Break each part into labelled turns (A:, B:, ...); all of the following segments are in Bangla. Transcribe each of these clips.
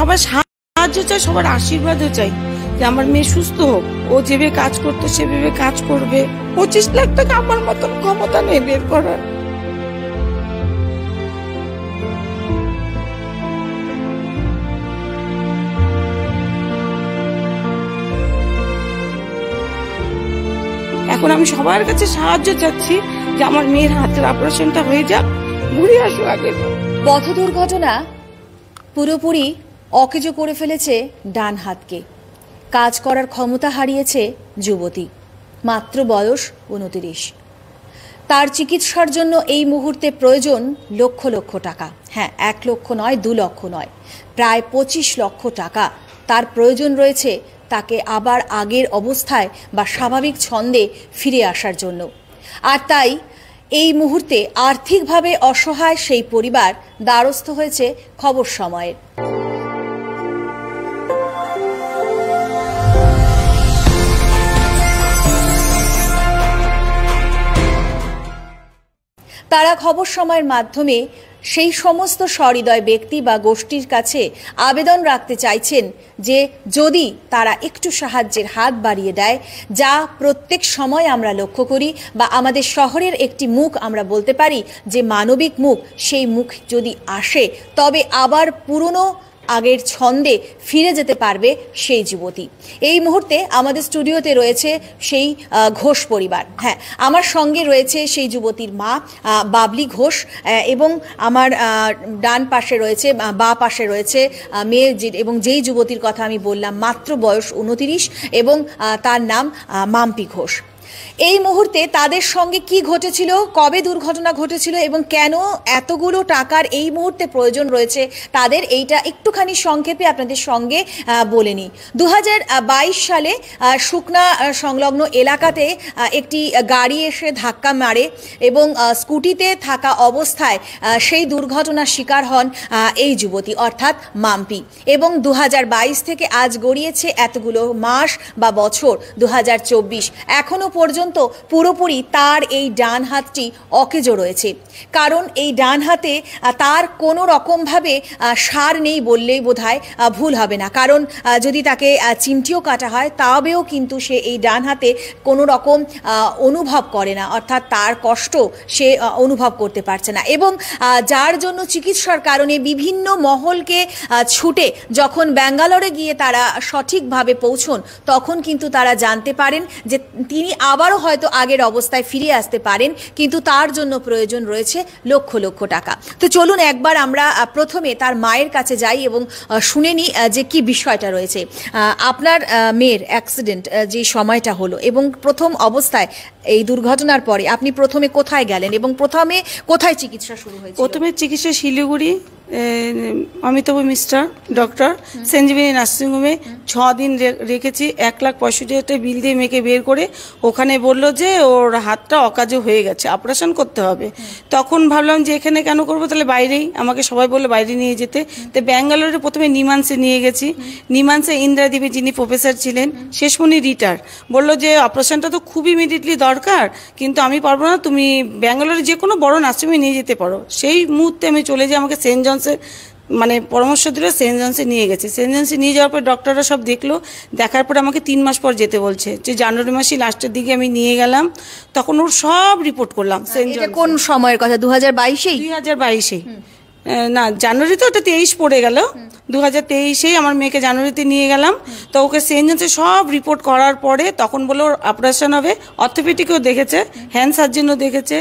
A: সবার সাহায্য চাই, সবার আশীর্বাদও চাই যে আমার মেয়ে সুস্থ হোক। ও যেভাবে কাজ করতো সেভাবে কাজ করবে। 25 লাখ টাকা আমার মতন ক্ষমতা নেই বের করার। এখন আমি সবার কাছে সাহায্য চাচ্ছি যে আমার মেয়ের হাতের অপারেশনটা হয়ে যাক, ঘুরে আসুক আগের মতো।
B: পথ দুর্ঘটনা পুরোপুরি অকেজো করে ফেলেছে ডান হাতকে। কাজ করার ক্ষমতা হারিয়েছে যুবতী, মাত্র বয়স 29। তার চিকিৎসার জন্য এই মুহূর্তে প্রয়োজন লক্ষ লক্ষ টাকা। হ্যাঁ, 1 লক্ষ নয়, 2 লক্ষ নয়, প্রায় 25 লক্ষ টাকা তার প্রয়োজন রয়েছে তাকে আবার আগের অবস্থায় বা স্বাভাবিক ছন্দে ফিরে আসার জন্য। আর তাই এই মুহূর্তে আর্থিকভাবে অসহায় সেই পরিবার দ্বারস্থ হয়েছে খবর সময়ের। তারা খবর সময়ের মাধ্যমে সেই সমস্ত সহৃদয় ব্যক্তি বা গোষ্ঠীর কাছে আবেদন রাখতে চাইছেন যে যদি তারা একটু সাহায্যের হাত বাড়িয়ে দেয়, যা প্রত্যেক সময় আমরা লক্ষ্য করি বা আমাদের শহরের একটি মুখ আমরা বলতে পারি যে মানবিক মুখ, সেই মুখ যদি আসে তবে আবার পুরনো আগের ছন্দে ফিরে যেতে পারবে সেই যুবতী। এই মুহূর্তে আমাদের স্টুডিওতে রয়েছে সেই ঘোষ পরিবার। হ্যাঁ, আমার সঙ্গে রয়েছে সেই যুবতীর মা বাবলি ঘোষ, এবং আমার ডান পাশে রয়েছে, বা পাশে রয়েছে মেয়ে, এবং যেই যুবতীর কথা আমি বললাম মাত্র বয়স 29 এবং তার নাম মাম্পি ঘোষ। এই মুহূর্তে তাদের সঙ্গে কি ঘটেছিল, কবে দুর্ঘটনা ঘটেছিল এবং কেন এতগুলো টাকার এই মুহূর্তে প্রয়োজন রয়েছে তাদের, এইটা একটুখানি সংক্ষেপে আপনাদের সঙ্গে বলে নিই। 2022 সালে শুকনা সংলগ্ন এলাকাতে একটি গাড়ি এসে ধাক্কা মারে এবং স্কুটিতে থাকা অবস্থায় সেই দুর্ঘটনার শিকার হন এই যুবতী অর্থাৎ মাম্পি। এবং 2022 থেকে আজ গড়িয়েছে এতগুলো মাস বা বছর 2024, এখনো পর্যন্ত পুরোপুরি তার এই ডান হাতটি অকেজো রয়েছে। কারণ এই ডান হাতে তার কোনো রকমভাবে সার নেই বললেই বোধহয় ভুল হবে না। কারণ যদি তাকে চিমটিও কাটা হয় তবেও কিন্তু সে এই ডান হাতে কোনো রকম অনুভব করে না, অর্থাৎ তার কষ্ট সে অনুভব করতে পারছে না। এবং যার জন্য চিকিৎসার কারণে বিভিন্ন মহলকে ছুটে যখন ব্যাঙ্গালোরে গিয়ে তারা সঠিকভাবে পৌঁছন, তখন কিন্তু তারা জানতে পারেন যে তিনি আবারও হয়তো আগের অবস্থায় ফিরে আসতে পারেন, কিন্তু তার জন্য প্রয়োজন রয়েছে লক্ষ লক্ষ টাকা। তো চলুন একবার আমরা প্রথমে তার মায়ের কাছে যাই এবং শুনে নিই যে কি বিষয়টা রয়েছে। আপনার মেয়ের অ্যাক্সিডেন্ট যে সময়টা হলো এবং প্রথম অবস্থায় এই দুর্ঘটনার পরে আপনি প্রথমে কোথায় গেলেন এবং প্রথমে কোথায় চিকিৎসা শুরু হয়েছে?
A: প্রথমে চিকিৎসা শিলিগুড়ি অমিতাভ মিস্টার ডক্টর সেঞ্জীবনী নার্সিংহোমে 6 দিন রেখেছি। 1,65,000 বিল দিয়ে মেয়েকে বের করে ওখানে বললো যে ওর হাতটা অকাজে হয়ে গেছে, অপারেশন করতে হবে। তখন ভাবলাম যে এখানে কেন করবো, তাহলে বাইরেই, আমাকে সবাই বললো বাইরে নিয়ে যেতে। তো ব্যাঙ্গালোরে প্রথমে নিমান্সে নিয়ে গেছি। নিমান্সে ইন্দিরা দেবী যিনি প্রফেসর ছিলেন, শেষমণি রিটার, বললো যে অপারেশনটা তো খুব ইমিডিয়েটলি দরকার, কিন্তু আমি পারবো না, তুমি ব্যাঙ্গালোরে যে কোনো বড় নার্সিংহোমে নিয়ে যেতে পারো। সেই মুহূর্তে আমি চলে যাই, আমাকে সেন্ট জনসে মানে পরামর্শ দিল, সেন্ট জনসে নিয়ে গেছে। সেন্ট জনসে নিয়ে যাওয়ার পর ডক্টররা সব দেখলো, দেখার পরে আমাকে 3 মাস পর যেতে বলছে, যে জানুয়ারি মাসে লাস্টের দিকে আমি নিয়ে গেলাম। তখন ওর সব রিপোর্ট করলাম। সেন্ট জনসে
B: কোন সময়ের কথা? 2022-এই?
A: 2022-এই না, জানুয়ারি তো ওটা 23 পড়ে গেল। 2023-এই আমার মেয়েকে জানুয়ারিতে নিয়ে গেলাম। তো ওকে সেন্ট জনসে সব রিপোর্ট করার পরে তখন বললো অপারেশন হবে। অর্থোপেডিকও দেখেছে, হ্যান্ড সার্জনও দেখেছে,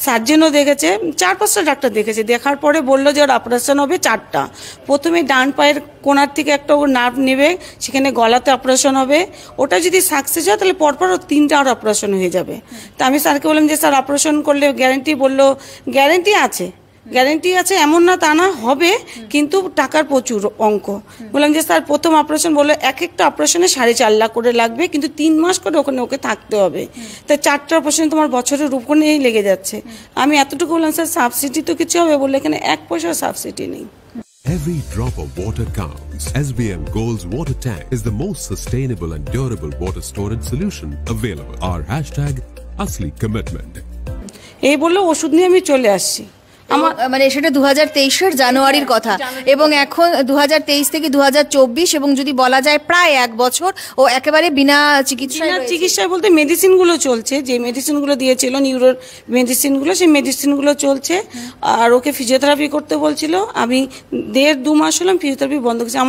A: সার্জনও দেখেছে, 4-5টা ডাক্তার দেখেছে। দেখার পরে বললো যে ওর অপারেশন হবে 4টা। প্রথমে ডান পায়ের কোনার থেকে একটা ওর নার্ভ নেবে, সেখানে গলাতে অপারেশন হবে। ওটা যদি সাকসেস হয় তাহলে পরপর 3টা আর অপারেশন হয়ে যাবে। তা আমি স্যারকে বললাম যে স্যার অপারেশন করলে গ্যারেন্টি? বললো গ্যারেন্টি আছে, গ্যারেন্টি আছে, এমন না তা না, হবে, কিন্তু টাকার প্রচুর অঙ্ক। বললাম যে স্যার প্রথম অপারেশন, বললো এক একটা অপারেশনে 4.5 লাখ করে লাগবে, কিন্তু 3 মাস করে ওখানে ওকে থাকতে হবে। তাই 4টা অপারেশন তোমার বছরের উপরেই লেগে যাচ্ছে। আমি এতটুকু বললাম স্যার সাবসিডি তো কিছু হবে? বললো এখানে 1 পয়সা সাবসিডি নেই।
C: Every drop of water counts. SBM Gold's water tank is the most sustainable and durable water storage solution available. Our hashtag Asli Commitment.
A: এই বললো ওষুধ নিয়ে আমি চলে আসছি।
B: আমার মানে সেটা 2023-এর জানুয়ারির কথা, এবং এখন 2023 থেকে 2024, এবং যদি বলা যায় প্রায় 1 বছর ও একেবারে বিনা চিকিৎসায় রয়েছে।
A: চিকিৎসায় বলতে মেডিসিনগুলো চলছে, যে মেডিসিনগুলো দিয়েছিল নিউরোর মেডিসিনগুলো, সেই মেডিসিনগুলো চলছে। আর ওকে ফিজিওথেরাপি করতে বলছিল, আমি 1.5-2 মাস হলাম ফিজিওথেরাপি বন্ধ করেছি।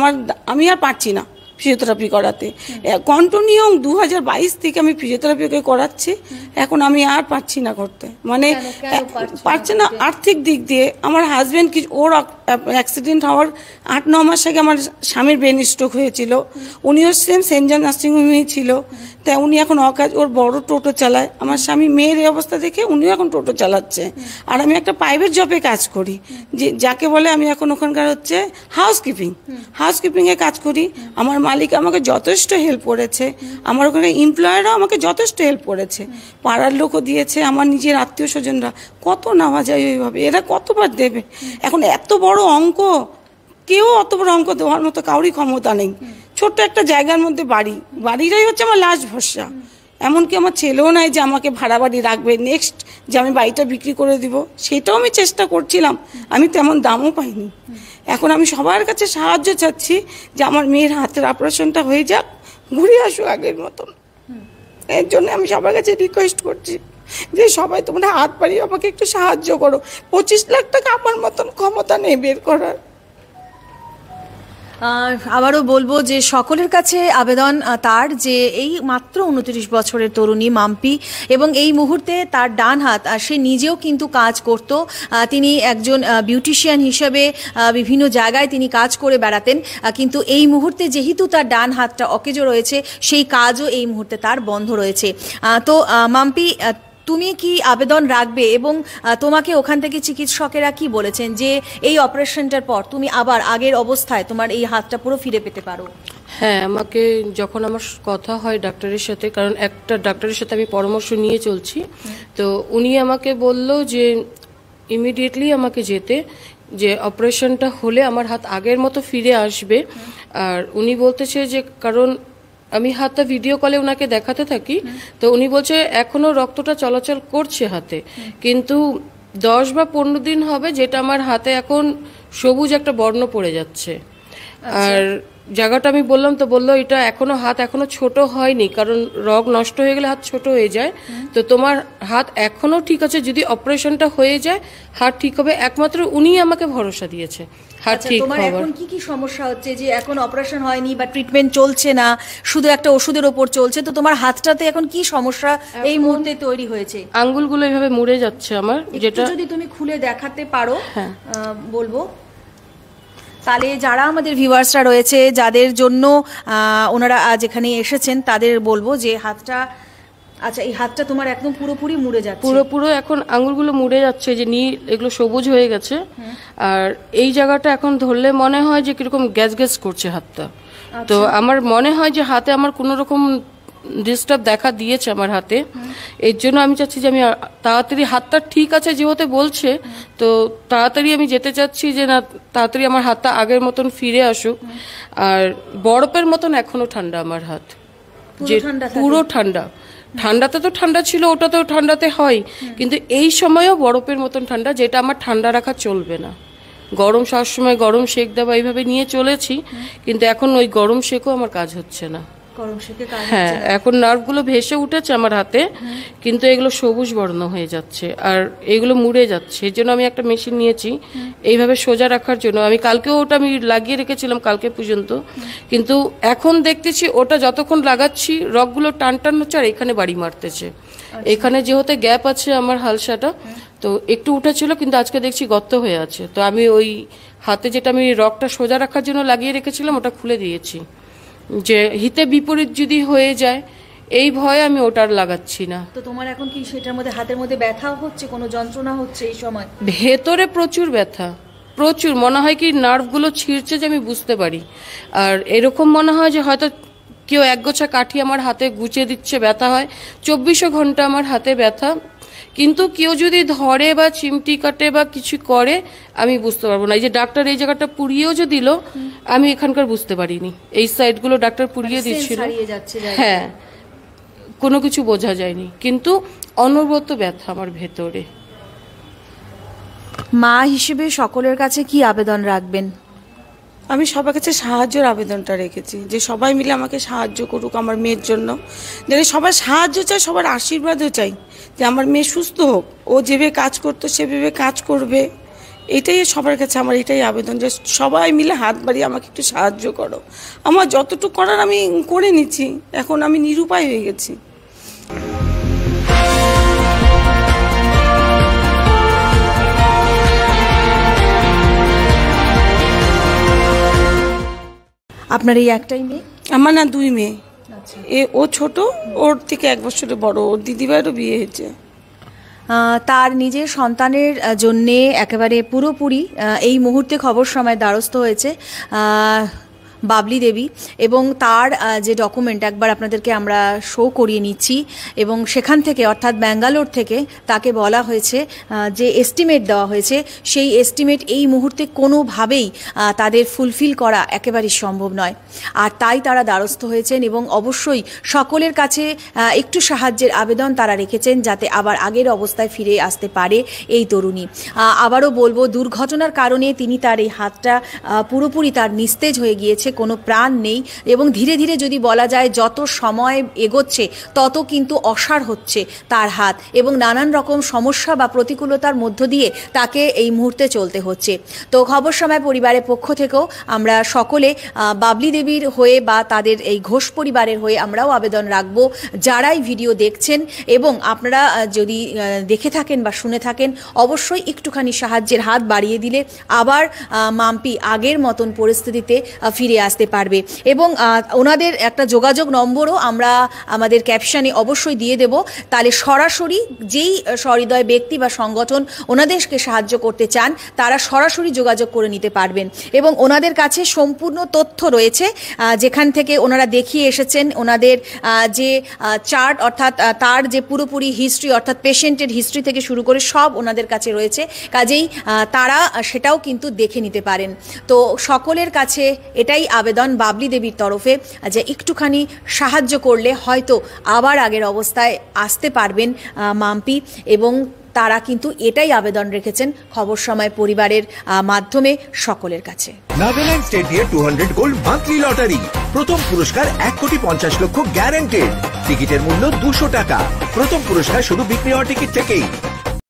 A: আমি আর পারছি না ফিজিওথেরাপি করাতে। কন্টিনিউ 2022 থেকে আমি ফিজিওথেরাপি ওকে করাচ্ছি, এখন আমি আর পারছি না করতে। মানে পারছে না আর্থিক দিক দিয়ে। আমার হাজবেন্ড ওর অ্যাক্সিডেন্ট হওয়ার 8-9 মাস আগে আমার স্বামীর ব্রেন স্ট্রোক হয়েছিল, উনিও সেন্ট জন নার্সিংহোমেই ছিল। তাই উনি এখন অকাজ, ওর বড় টোটো চালায়। আমার স্বামী মেয়ের এই অবস্থা দেখে উনিও এখন টোটো চালাচ্ছে। আর আমি একটা প্রাইভেট জবে কাজ করি, যে যাকে বলে আমি এখন ওখানকার হচ্ছে হাউসকিপিংয়ে কাজ করি। আমার মালিক আমাকে যথেষ্ট হেল্প করেছে, আমার ওখানে এমপ্লয়াররাও আমাকে যথেষ্ট হেল্প করেছে, পাড়ার লোকও দিয়েছে, আমার নিজের আত্মীয় স্বজনরা। কত নেওয়া যায় ওইভাবে, এরা কতবার দেবে? এখন এত বড় অঙ্ক, কেউ অত বড় অঙ্ক দেওয়ার মতো কাউরই ক্ষমতা নেই। ছোট্ট একটা জায়গার মধ্যে বাড়িটাই হচ্ছে আমার লাস্ট ভরসা। এমনকি আমার ছেলেও নাই যে আমাকে ভাড়া বাড়ি রাখবে, নেক্সট যে আমি বাড়িটা বিক্রি করে দিব, সেটাও আমি চেষ্টা করছিলাম, আমি তেমন দামও পাইনি। এখন আমি সবার কাছে সাহায্য চাচ্ছি যে আমার মেয়ের হাতের অপারেশনটা হয়ে যাক, ঘুরে আসুক আগের মতন। এর জন্য আমি সবার কাছে রিকোয়েস্ট করছি যে সবাই তোমরা হাত বাড়িয়ে আমাকে একটু সাহায্য করো। 25 লাখ টাকা আমার মতন ক্ষমতা নেই বের করার।
B: আবারও বলবো যে সকলের কাছে আবেদন তার, যে এই মাত্র 29 বছরের তরুণী মাম্পি, এবং এই মুহূর্তে তার ডান হাত, আর সে নিজেও কিন্তু কাজ করত, তিনি একজন বিউটিশিয়ান হিসেবে বিভিন্ন জায়গায় তিনি কাজ করে বেড়াতেন, কিন্তু এই মুহূর্তে যেহেতু তার ডান হাতটা অকেজো রয়েছে, সেই কাজও এই মুহূর্তে তার বন্ধ রয়েছে। তো মাম্পি, তুমি কি আবেদন রাখবে, এবং তোমাকে ওখান থেকে চিকিৎসকেরা কি বলেছেন যে এই অপারেশনটার পর তুমি আবার আগের অবস্থায় তোমার এই হাতটা পুরো ফিরে পেতে পারো?
D: হ্যাঁ, আমাকে যখন আমার কথা হয় ডাক্তারের সাথে, কারণ একটা ডাক্তারের সাথে আমি পরামর্শ নিয়ে চলছি, তো উনি আমাকে বলল যে ইমিডিয়েটলি আমাকে যেতে, যে অপারেশনটা হলে আমার হাত আগের মতো ফিরে আসবে। আর উনি বলতেছে যে, কারণ আমি হাতটা ভিডিও কলে ওনাকে দেখাতে থাকি, তো উনি বলছে এখনো রক্তটা চলাচল করছে হাতে, কিন্তু 10 বা 15 দিন হবে যেটা আমার হাতে এখন সবুজ একটা বর্ণ পড়ে যাচ্ছে। আর জায়গাটা আমি বললাম, তো বললো এটা হাত এখনো ছোট হয়নি, কারণ রগ নষ্ট হয়ে গেলে হাত ছোট হয়ে যায়, তো তোমার হাত এখনো ঠিক আছে, যদি অপারেশনটা হয়ে যায় হাত ঠিক হবে। একমাত্র উনি আমাকে ভরসা দিয়েছে হাত ঠিক
B: তোমার
D: হবার।
B: এখন কি সমস্যা হচ্ছে, যে এখন অপারেশন হয়নি বা ট্রিটমেন্ট চলছে না, শুধু একটা ওষুধের উপর চলছে, তো তোমার হাতটাতে এখন কি সমস্যা এই মুহূর্তে তৈরি হয়েছে?
D: আঙ্গুলগুলো এইভাবে মুড়ে যাচ্ছে আমার, যেটা
B: যদি তুমি খুলে দেখাতে পারো বলবো। তাহলে যারা আমাদের ভিউয়ার্সরা রয়েছে, যাদের জন্য ওনারা আজ এখানে এসেছেন, তাদের বলবো যে হাতটা, আচ্ছা এই হাতটা তোমার একদম পুরোপুরি মুড়ে যাচ্ছে,
D: পুরো এখন আঙ্গুলগুলো মুড়ে যাচ্ছে, যে নীল এগুলো সবুজ হয়ে গেছে। আর এই জায়গাটা এখন ধরলে মনে হয় যে কিরকম গ্যাস গ্যাস করছে হাতটা। তো আমার মনে হয় যে হাতে আমার কোনো রকম ডিস্টার্ব দেখা দিয়েছে আমার হাতে। এর জন্য আমি চাচ্ছি যে আমি তাড়াতাড়ি, হাতটা ঠিক আছে যেহেতু বলছে, তো তাড়াতাড়ি আমি যেতে চাচ্ছি যে না, তাড়াতাড়ি আমার হাতটা আগের মতন ফিরে আসুক। আর বরফের মতন এখনো ঠান্ডা আমার হাত, যে পুরো ঠান্ডা। ঠান্ডাতে তো ঠান্ডা ছিল, ওটা তো ঠান্ডাতে হয়, কিন্তু এই সময়ও বরফের মতন ঠান্ডা, যেটা আমার ঠান্ডা রাখা চলবে না। গরম সবসময় গরম শেক দেওয়া এইভাবে নিয়ে চলেছি, কিন্তু এখন ওই গরম শেকও আমার কাজ হচ্ছে না। হ্যাঁ, এখন নার্ভগুলো ভেসে উঠেছে আমার হাতে, কিন্তু এগুলো সবুজ বর্ণ হয়ে যাচ্ছে আর এগুলো মুড়ে যাচ্ছে। এর জন্য আমি একটা মেশিন নিয়েছি এইভাবে সোজা রাখার জন্য। আমি কালকেও ওটা আমি লাগিয়ে রেখেছিলাম কালকে পর্যন্ত, কিন্তু এখন দেখতেছি ওটা যতক্ষণ লাগাচ্ছি রগগুলো টান টান হচ্ছে আর এখানে বাড়ি মারতেছে। এখানে যেহেতু গ্যাপ আছে আমার হালসাটা, তো একটু উঠেছিল, কিন্তু আজকে দেখছি গর্ত হয়ে আছে। তো আমি ওই হাতে যেটা আমি রগটা সোজা রাখার জন্য লাগিয়ে রেখেছিলাম ওটা খুলে দিয়েছি, যে হিতে বিপরীত যদি হয়ে যায় এই ভয়ে আমি ওটার লাগাচ্ছি না।
B: তো তোমার এখন কি সেটার মধ্যে হাতের মধ্যে ব্যথা হচ্ছে, কোনো যন্ত্রণা হচ্ছে এই সময়?
D: ভেতরে প্রচুর ব্যথা, প্রচুর। মনে হয় কি নার্ভগুলো ছিঁড়ছে যে আমি বুঝতে পারি। আর এরকম মনে হয় যে হয়তো কেউ একগোছা কাঠি আমার হাতে গুছিয়ে দিচ্ছে, ব্যথা হয়। 24 ঘন্টা আমার হাতে ব্যথা, কিন্তু কেউ যদি ধরে বা চিমটি কাটে বা কিছু করে আমি বুঝতে পারবো না। এই যে ডাক্তার এই জায়গাটা পুড়িয়েও যে দিল, আমি এখানকার বুঝতে পারিনি। এই সাইডগুলো ডাক্তার পুড়িয়ে দিচ্ছিল, হ্যাঁ, কোনো কিছু বোঝা যায়নি, কিন্তু অনবরত ব্যথা আমার ভেতরে।
B: মা হিসেবে সকলের কাছে কি আবেদন রাখবেন?
A: আমি সবার কাছে সাহায্যের আবেদনটা রেখেছি, যে সবাই মিলে আমাকে সাহায্য করুক আমার মেয়ের জন্য। যেন সবার সাহায্য চাই, সবার আশীর্বাদও চাই যে আমার মেয়ে সুস্থ হোক, ও যেভাবে কাজ করতো সেভাবে কাজ করবে। এটাই সবার কাছে আমার এটাই আবেদন, যে সবাই মিলে হাত বাড়িয়ে আমাকে একটু সাহায্য করো। আমার যতটুকু করার আমি করে নিচ্ছি, এখন আমি নিরুপায় হয়ে গেছি।
B: আপনার এই একটাই মেয়ে?
A: আমার না 2 মেয়ে। ও ছোট, ওর থেকে 1 বছরের বড়, ওর দিদিভাইয়েরও বিয়ে হয়েছে।
B: তার নিজের সন্তানের জন্যে একেবারে পুরোপুরি এই মুহূর্তে খবর সময় দ্বারস্থ হয়েছে বাবলি দেবী, এবং তার যে ডকুমেন্ট একবার আপনাদেরকে আমরা শো করিয়ে নিচ্ছি, এবং সেখান থেকে অর্থাৎ ব্যাঙ্গালোর থেকে তাকে বলা হয়েছে যে এস্টিমেট দেওয়া হয়েছে, সেই এস্টিমেট এই মুহূর্তে কোনোভাবেই তাদের ফুলফিল করা একেবারেই সম্ভব নয়। আর তাই তারা দ্বারস্থ হয়েছেন, এবং অবশ্যই সকলের কাছে একটু সাহায্যের আবেদন তারা রেখেছেন, যাতে আবার আগের অবস্থায় ফিরে আসতে পারে এই তরুণী। আবারও বলবো, দুর্ঘটনার কারণে তিনি তার এই হাতটা পুরোপুরি তার নিস্তেজ হয়ে গিয়েছে, কোনো প্রাণ নেই, এবং ধীরে ধীরে যদি বলা যায় যত সময় এগোচ্ছে তত কিন্তু অসাড় হচ্ছে তার হাত, এবং নানান রকম সমস্যা বা প্রতিকূলতার মধ্য দিয়ে তাকে এই মুহূর্তে চলতে হচ্ছে। তো খবর সময় পরিবারের পক্ষ থেকেও আমরা সকলে বাবলি দেবীর হয়ে বা তাদের এই ঘোষ পরিবারের হয়ে আমরাও আবেদন রাখবো, যারাই ভিডিও দেখছেন এবং আপনারা যদি দেখে থাকেন বা শুনে থাকেন, অবশ্যই একটুখানি সাহায্যের হাত বাড়িয়ে দিলে আবার মাম্পি আগের মতন পরিস্থিতিতে ফিরে আসতে পারবে। এবং ওনাদের একটা যোগাযোগ নম্বরও আমরা আমাদের ক্যাপশনে অবশ্যই দিয়ে দেব, তাহলে সরাসরি যেই সহৃদয় ব্যক্তি বা সংগঠন ওনাদেরকে সাহায্য করতে চান তারা সরাসরি যোগাযোগ করে নিতে পারবেন। এবং ওনাদের কাছে সম্পূর্ণ তথ্য রয়েছে, যেখান থেকে ওনারা দেখিয়ে এসেছেন ওনাদের যে চার্ট, অর্থাৎ তার যে পুরোপুরি হিস্ট্রি, অর্থাৎ পেশেন্টের হিস্ট্রি থেকে শুরু করে সব ওনাদের কাছে রয়েছে, কাজেই তারা সেটাও কিন্তু দেখে নিতে পারেন। তো সকলের কাছে এটাই আবেদন বাবলি দেবীর তরফে, যে একটুখানি সাহায্য করলে হয়তো আবার আগের অবস্থায় আসতে পারবেন মাম্পি, এবং তারা কিন্তু এটাই আবেদন রেখেছেন খবর সময় পরিবারের মাধ্যমে সকলের কাছে।
E: নাগাল্যান্ড স্টেট দিয়ে 200 গোল্ড মান্থলি লটারি, প্রথম পুরস্কার 1,50,00,000 গ্যারান্টেড, টিকিটের মূল্য 200 টাকা, প্রথম পুরস্কার শুধু বিক্রি হওয়া টিকিট থেকেই।